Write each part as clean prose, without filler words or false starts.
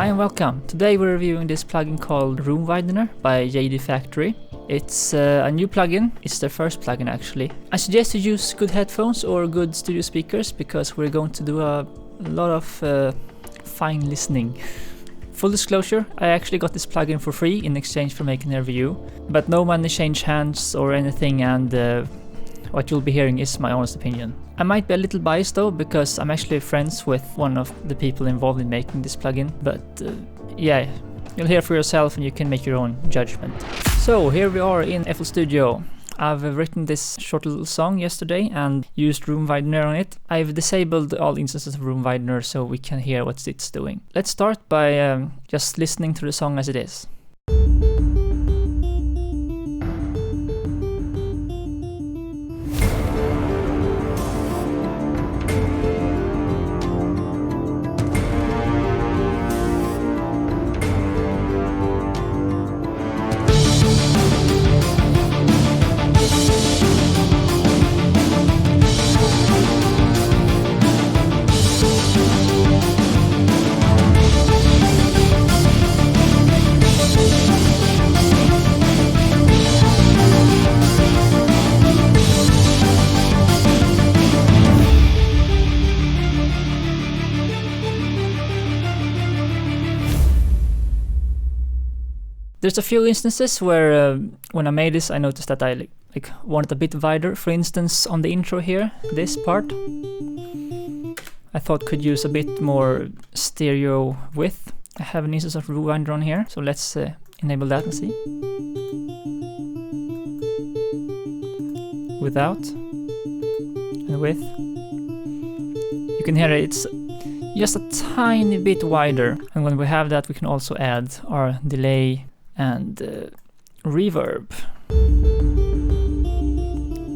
Hi and welcome. Today we're reviewing this plugin called RoomWidener by JD Factory. It's a new plugin. It's their first plugin actually. I suggest you use good headphones or good studio speakers because we're going to do a lot of fine listening. Full disclosure, I actually got this plugin for free in exchange for making a review, but no money changed hands or anything, and what you'll be hearing is my honest opinion. I might be a little biased though, because I'm actually friends with one of the people involved in making this plugin, but yeah, you'll hear for yourself and you can make your own judgment. So here we are in FL Studio. I've written this short little song yesterday and used RoomWidener on it. I've disabled all instances of RoomWidener so we can hear what it's doing. Let's start by just listening to the song as it is. There's a few instances where when I made this I noticed that I like wanted a bit wider. For instance, on the intro here, this part I thought could use a bit more stereo width. I have an instance of RoomWidener on here, so let's enable that and see. Without and with. You can hear it's just a tiny bit wider, and when we have that we can also add our delay and reverb.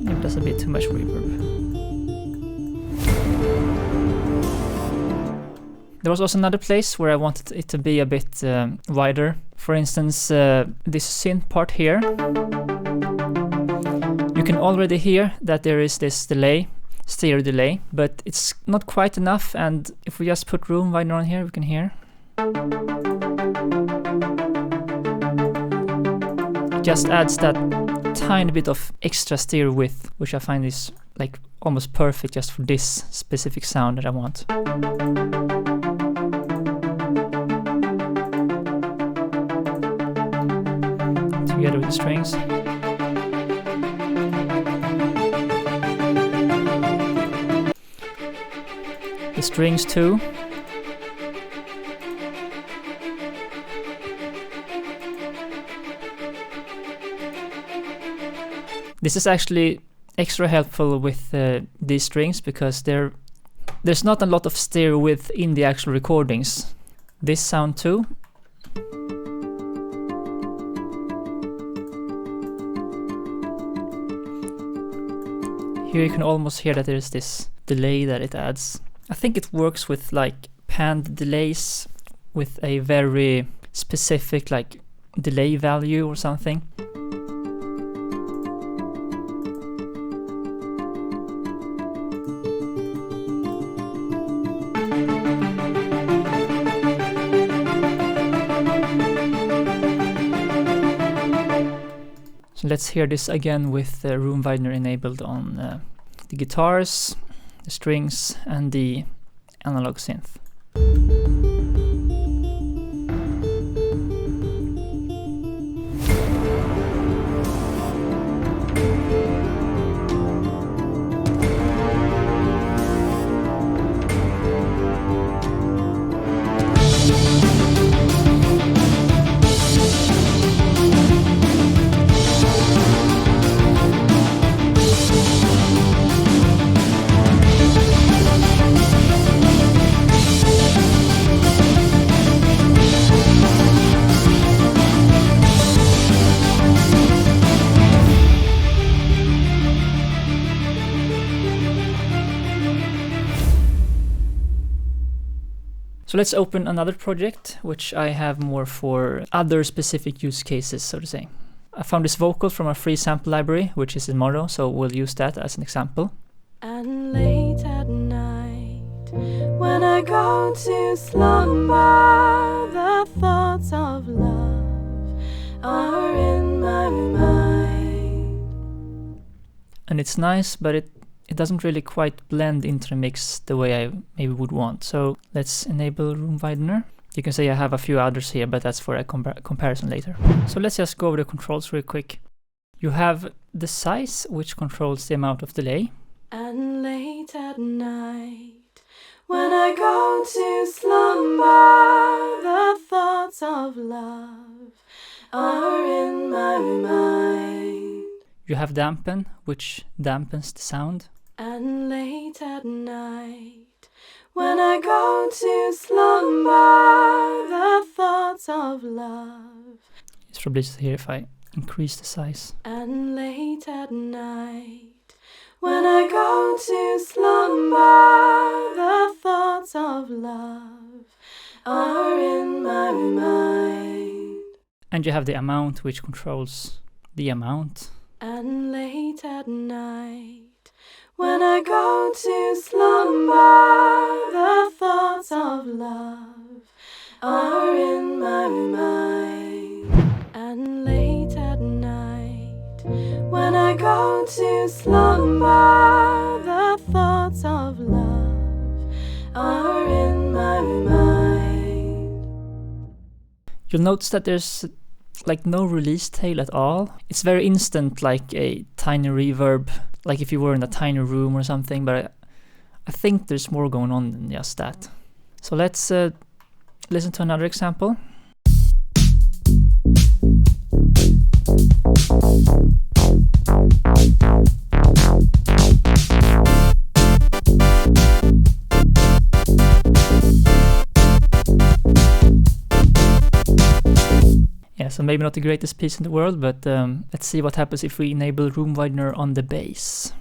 Maybe that's a bit too much reverb. There was also another place where I wanted it to be a bit wider. For instance, this synth part here. You can already hear that there is this delay, stereo delay, but it's not quite enough, and if we just put RoomWidener on here we can hear. Just adds that tiny bit of extra stereo width, which I find is like almost perfect just for this specific sound that I want. Together with the strings. The strings too. This is actually extra helpful with these strings because there's not a lot of stereo width in the actual recordings. This sound too. Here you can almost hear that there's this delay that it adds. I think it works with like panned delays with a very specific like delay value or something. So let's hear this again with RoomWidener enabled on the guitars, the strings and the analog synth. So let's open another project, which I have more for other specific use cases, so to say. I found this vocal from a free sample library, which is in Mono, so we'll use that as an example. And late at night, when I go to slumber, and it's nice, but it doesn't really quite blend into the mix the way I maybe would want. So let's enable RoomWidener. You can say I have a few others here, but that's for a comparison later. So let's just go over the controls real quick. You have the size, which controls the amount of delay. And late at night, when I go to slumber, the thoughts of love are in my mind. You have dampen, which dampens the sound. And late at night, when I go to slumber, the thoughts of love. It's probably easier here if I increase the size. And late at night, when I go to slumber, the thoughts of love are in my mind. And you have the amount, which controls the amount. And late at night, when I go to slumber, the thoughts of love are in my mind. And late at night, when I go to slumber, the thoughts of love are in my mind. You'll notice that there's like no release tail at all. It's very instant, like a tiny reverb, like if you were in a tiny room or something, but I think there's more going on than just that. So let's listen to another example. Yeah, so maybe not the greatest piece in the world, but let's see what happens if we enable RoomWidener on the bass.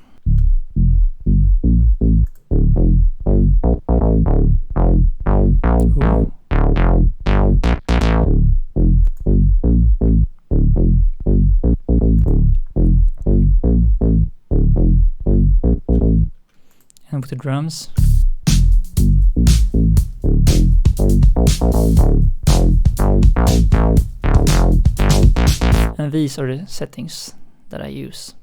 Ooh. And with the drums. And these are the settings that I use.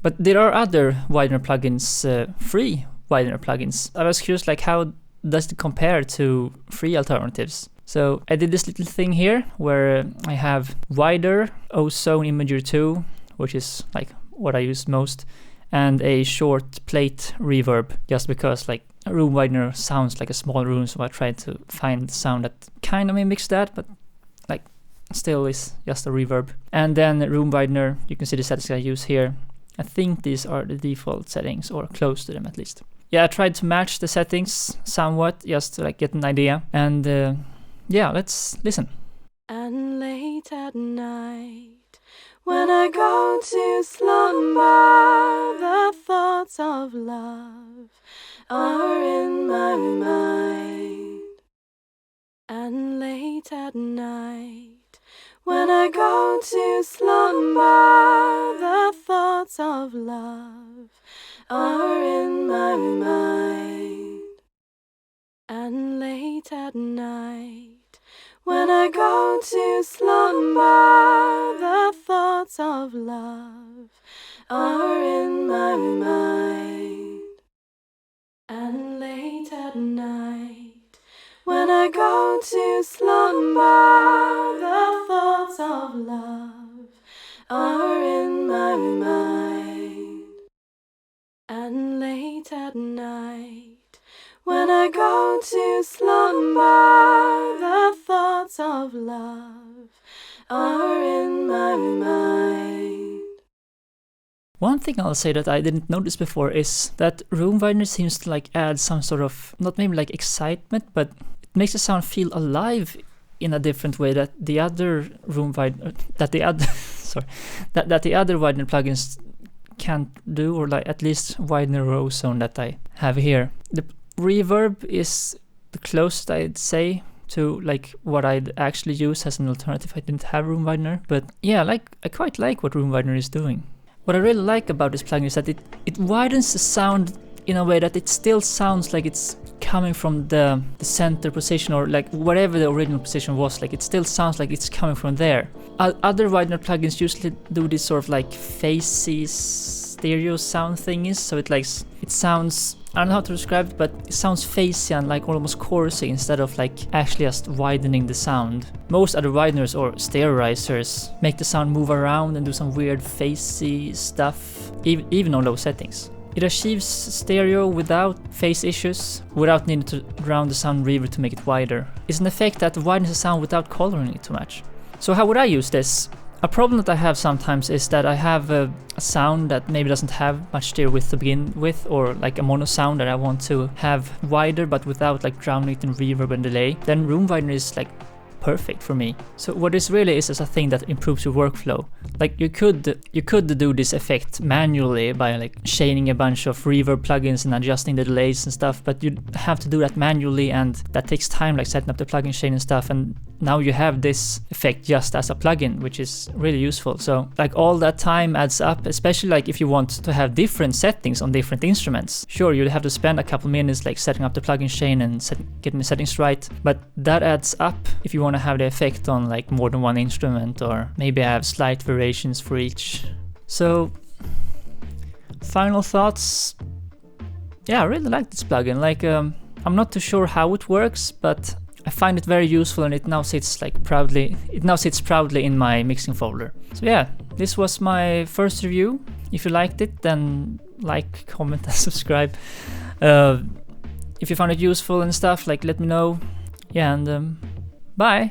But there are other Widener plugins, free Widener plugins. I was curious, like, how does it compare to free alternatives? So I did this little thing here where I have Wider, Ozone Imager 2, which is like what I use most, and a short plate reverb, just because like RoomWidener sounds like a small room, so I tried to find sound that kind of mimics that, but like still is just a reverb. And then RoomWidener, you can see the settings I use here. I think these are the default settings, or close to them at least. Yeah, I tried to match the settings somewhat, just to like get an idea. And yeah, let's listen. And late at night, when I go to slumber, the thoughts of love are in my mind. And late at night, when I go to slumber, the thoughts of love are in my mind. And late at night, when I go to slumber, the thoughts of love are in my mind. And late at night, when I go to slumber, the thoughts of love are in my mind. And late at night, when I go to slumber, the thoughts of love are in my mind. One thing I'll say that I didn't notice before is that RoomWidener seems to like add some sort of, not maybe like excitement, but it makes the sound feel alive in a different way that the other RoomWidener, that the other Widener plugins can't do, or like at least Widener or Ozone that I have here. The reverb is the closest I'd say to like what I'd actually use as an alternative if I didn't have RoomWidener. But yeah, like I quite like what RoomWidener is doing. What I really like about this plugin is that it widens the sound in a way that it still sounds like it's coming from the center position, or like whatever the original position was, like it still sounds like it's coming from there. Other Widener plugins usually do this sort of like faces stereo sound thingies, so it sounds, I don't know how to describe it, but it sounds phasey and like almost chorusy instead of like actually just widening the sound. Most other wideners or stereoizers make the sound move around and do some weird phasey stuff, even on low settings. It achieves stereo without phase issues, without needing to round the sound reverb to make it wider. It's an effect that widens the sound without coloring it too much. So how would I use this? A problem that I have sometimes is that I have a sound that maybe doesn't have much stereo width to begin with, or like a mono sound that I want to have wider but without like drowning it in reverb and delay. Then RoomWidener is like perfect for me. So what this really is a thing that improves your workflow. Like you could do this effect manually by like chaining a bunch of reverb plugins and adjusting the delays and stuff, but you have to do that manually, and that takes time, like setting up the plugin chain and stuff. And now you have this effect just as a plugin, which is really useful. So like all that time adds up, especially like if you want to have different settings on different instruments. Sure, you'll have to spend a couple minutes like setting up the plugin chain and getting the settings right, but that adds up if you want to have the effect on like more than one instrument, or maybe have slight variations for each. So final thoughts. Yeah, I really like this plugin. Like I'm not too sure how it works, but I find it very useful, and it now sits proudly in my mixing folder. So yeah, this was my first review. If you liked it, then like, comment and subscribe. If you found it useful and stuff, like let me know. Yeah, and bye!